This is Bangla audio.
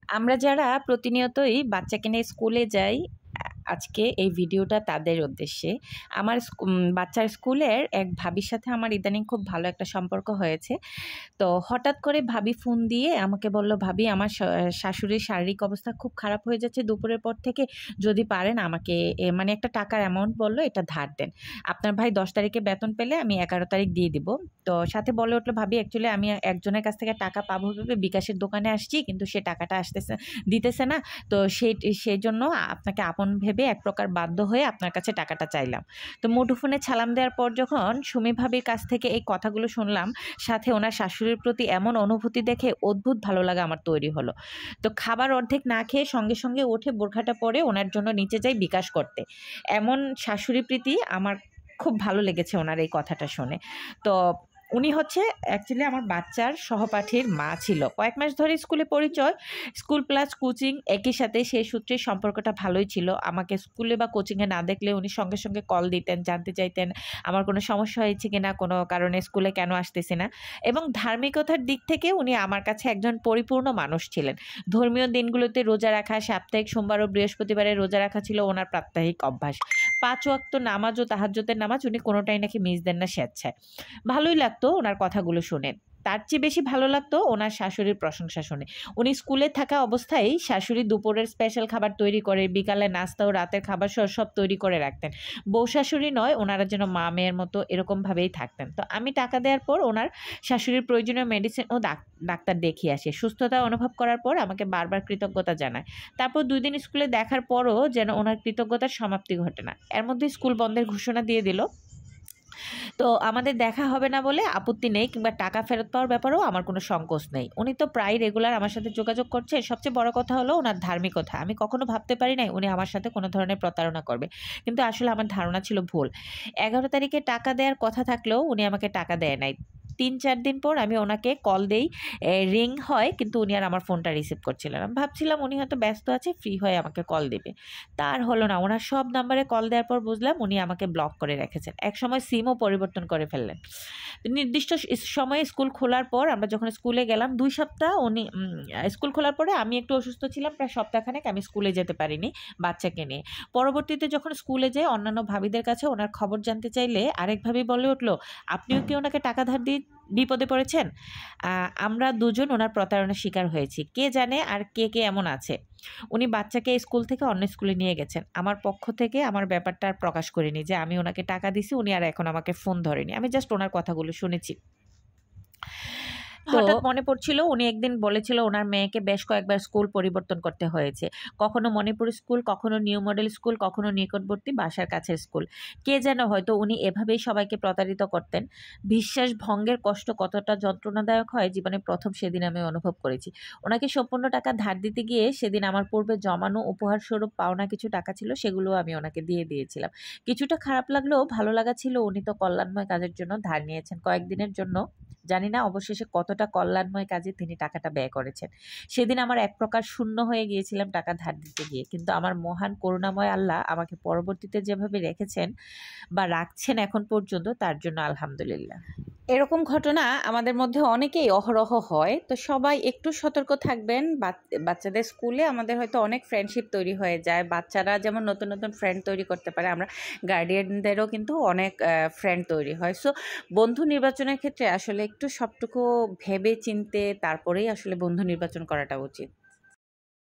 আমরা যারা প্রতিনিয়তই বাচ্চাকে নিয়ে স্কুলে যাই, আজকে এই ভিডিওটা তাদের উদ্দেশ্যে। আমার বাচ্চার স্কুলের এক ভাবির সাথে আমার ইদানিং খুব ভালো একটা সম্পর্ক হয়েছে। তো হঠাৎ করে ভাবি ফোন দিয়ে আমাকে বলল, "ভাবি, আমার শাশুড়ির শারীরিক অবস্থা খুব খারাপ হয়ে যাচ্ছে দুপুরের পর থেকে। যদি পারেন আমাকে মানে একটা টাকার অ্যামাউন্ট বলল, এটা ধার দেন। আপনার ভাই 10 তারিখে বেতন পেলে আমি 11 তারিখ দিয়ে দিব।" তো সাথে বলে উঠল, "ভাবি, অ্যাকচুয়ালি আমি একজনের কাছ থেকে টাকা পাবো ভেবে বিকাশের দোকানে আসছি, কিন্তু সে টাকাটা দিতেছে না। তো সেজন্য আপনাকে আপন ভেবে এক প্রকার বাধ্য হয়ে আপনার কাছে টাকাটা চাইলাম।" তো মুঠোফোনে সালাম দেওয়ার পর যখন সুমি ভাবির কাছ থেকে এই কথাগুলো শুনলাম, সাথে ওনার শাশুড়ির প্রতি এমন অনুভূতি দেখে অদ্ভুত ভালো লাগা আমার তৈরি হলো। তো খাবার অর্ধেক না খেয়ে সঙ্গে সঙ্গে উঠে বোরখাটা পরে ওনার জন্য নিচে যাই বিকাশ করতে। এমন শাশুড়ি প্রীতি আমার খুব ভালো লেগেছে ওনার এই কথাটা শুনে। তো উনি হচ্ছে অ্যাকচুয়ালি আমার বাচ্চার সহপাঠীর মা ছিল। কয়েক মাস ধরে স্কুলে পরিচয়, স্কুল প্লাস কোচিং একই সাথে, সেই সূত্রে সম্পর্কটা ভালোই ছিল। আমাকে স্কুলে বা কোচিংয়ে না দেখলে উনি সঙ্গে সঙ্গে কল দিতেন, জানতে চাইতেন আমার কোনো সমস্যা হয়েছে কিনা, কোনো কারণে স্কুলে কেন আসতেছি না। এবং ধার্মিকতার দিক থেকে উনি আমার কাছে একজন পরিপূর্ণ মানুষ ছিলেন। ধর্মীয় দিনগুলোতে রোজা রাখা, সাপ্তাহিক সোমবার ও বৃহস্পতিবারে রোজা রাখা ছিল ওনার প্রাত্যহিক অভ্যাস। 5 ওয়াক্ত নামাজ ও তাহাজ্জুদের নামাজ উনি কোনোটাই নাকি মিস দেন না স্বেচ্ছায়। ভালোই লাগতো ওনার কথাগুলো শুনে। তার চেয়ে বেশি ভালো লাগতো ওনার শাশুড়ির প্রশংসা শুনে। উনি স্কুলে থাকা অবস্থায় শাশুড়ি দুপুরের স্পেশাল খাবার তৈরি করে, বিকালে নাস্তা ও রাতের খাবার সব তৈরি করে রাখতেন। বউ শাশুড়ি নয়, ওনারা যেন মা মেয়ের মতো এরকমভাবেই থাকতেন। তো আমি টাকা দেওয়ার পর ওনার শাশুড়ির প্রয়োজনীয় মেডিসিন ও ডাক্তার দেখিয়ে আসে। সুস্থতা অনুভব করার পর আমাকে বারবার কৃতজ্ঞতা জানায়। তারপর 2 দিন স্কুলে দেখার পরও যেন ওনার কৃতজ্ঞতার সমাপ্তি ঘটে না। এর মধ্যে স্কুল বন্ধের ঘোষণা দিয়ে দিল। তো আমাদের দেখা হবে না বলে আপত্তি নেই, কিংবা টাকা ফেরত পাওয়ার ব্যাপারেও আমার কোনো সংকোচ নেই। উনি তো প্রায় রেগুলার আমার সাথে যোগাযোগ করছে। সবচেয়ে বড় কথা হলো ওনার ধার্মিকতা। আমি কখনো ভাবতে পারি নাই উনি আমার সাথে কোনো ধরনের প্রতারণা করবে। কিন্তু আসলে আমার ধারণা ছিল ভুল। 11 তারিখে টাকা দেওয়ার কথা থাকলেও উনি আমাকে টাকা দেয় নাই। 3-4 দিন পর আমি ওনাকে কল দেই, রিং হয়, কিন্তু উনি আর আমার ফোনটা রিসিভ করছিলেন না। আমি ভাবছিলাম উনি হয়তো ব্যস্ত আছে, ফ্রি হয়ে আমাকে কল দেবে। তার হলো না। ওনার সব নাম্বারে কল দেওয়ার পর বুঝলাম উনি আমাকে ব্লক করে রেখেছেন। একসময় সিমও পরিবর্তন করে ফেললেন। নির্দিষ্ট সময়ে স্কুল খোলার পর আমরা যখন স্কুলে গেলাম, 2 সপ্তাহ উনি স্কুল খোলার পরে আমি একটু অসুস্থ ছিলাম, প্রায় সপ্তাহখানেক আমি স্কুলে যেতে পারিনি বাচ্চাকে নিয়ে। পরবর্তীতে যখন স্কুলে যাই, অন্যান্য ভাবিদের কাছে ওনার খবর জানতে চাইলে আরেক ভাবি বলে উঠল, "আপনিও কি ওনাকে টাকা ধার দিয়ে বিপদে পড়েছেন?" আমরা দুজন ওনার প্রতারণার শিকার হয়েছি। কে জানে আর কে কে এমন আছে। উনি বাচ্চাকে স্কুল থেকে অন্য স্কুলে নিয়ে গেছেন। আমার পক্ষ থেকে আমার ব্যাপারটা আর প্রকাশ করিনি যে আমি ওনাকে টাকা দিছি, উনি আর এখন আমাকে ফোন ধরেনি। আমি জাস্ট ওনার কথাগুলো শুনেছি। হঠাৎ মনে পড়ছিল উনি একদিন বলেছিল ওনার মেয়েকে বেশ কয়েকবার স্কুল পরিবর্তন করতে হয়েছে। কখনো মণিপুর স্কুল, কখনো নিউ মডেল স্কুল, কখনো নিকটবর্তী বাসার কাছের স্কুল। কে যেন হয়তো উনি এভাবেই সবাইকে প্রতারিত করতেন। বিশ্বাস ভঙ্গের কষ্ট কতটা যন্ত্রণাদায়ক হয় জীবনে প্রথম সেদিন আমি অনুভব করেছি। ওনাকে সম্পূর্ণ টাকা ধার দিতে গিয়ে সেদিন আমার পূর্বে জমানো উপহার স্বরূপ পাওনা কিছু টাকা ছিল, সেগুলো আমি ওনাকে দিয়ে দিয়েছিলাম। কিছুটা খারাপ লাগলেও ভালো লাগা ছিল, উনি তো কল্যাণময় কাজের জন্য ধার নিয়েছেন কয়েকদিনের জন্য। জানি না অবশেষে কতটা কল্যাণময় কাজে তিনি টাকাটা ব্যয় করেছেন। সেদিন আমার এক প্রকার শূন্য হয়ে গিয়েছিলাম টাকা ধার দিতে গিয়ে। কিন্তু আমার মহান করুণাময় আল্লাহ আমাকে পরবর্তীতে যেভাবে রেখেছেন বা রাখছেন এখন পর্যন্ত, তার জন্য আলহামদুলিল্লাহ। এরকম ঘটনা আমাদের মধ্যে অনেকেই অহরহ হয়। তো সবাই একটু সতর্ক থাকবেন। বাচ্চাদের স্কুলে আমাদের হয়তো অনেক ফ্রেন্ডশিপ তৈরি হয়ে যায়। বাচ্চারা যেমন নতুন নতুন ফ্রেন্ড তৈরি করতে পারে, আমরা গার্ডিয়ানদেরও কিন্তু অনেক ফ্রেন্ড তৈরি হয়। সো বন্ধু নির্বাচনের ক্ষেত্রে আসলে একটু সবটুকু ভেবে চিন্তে তারপরেই আসলে বন্ধু নির্বাচন করাটা উচিত।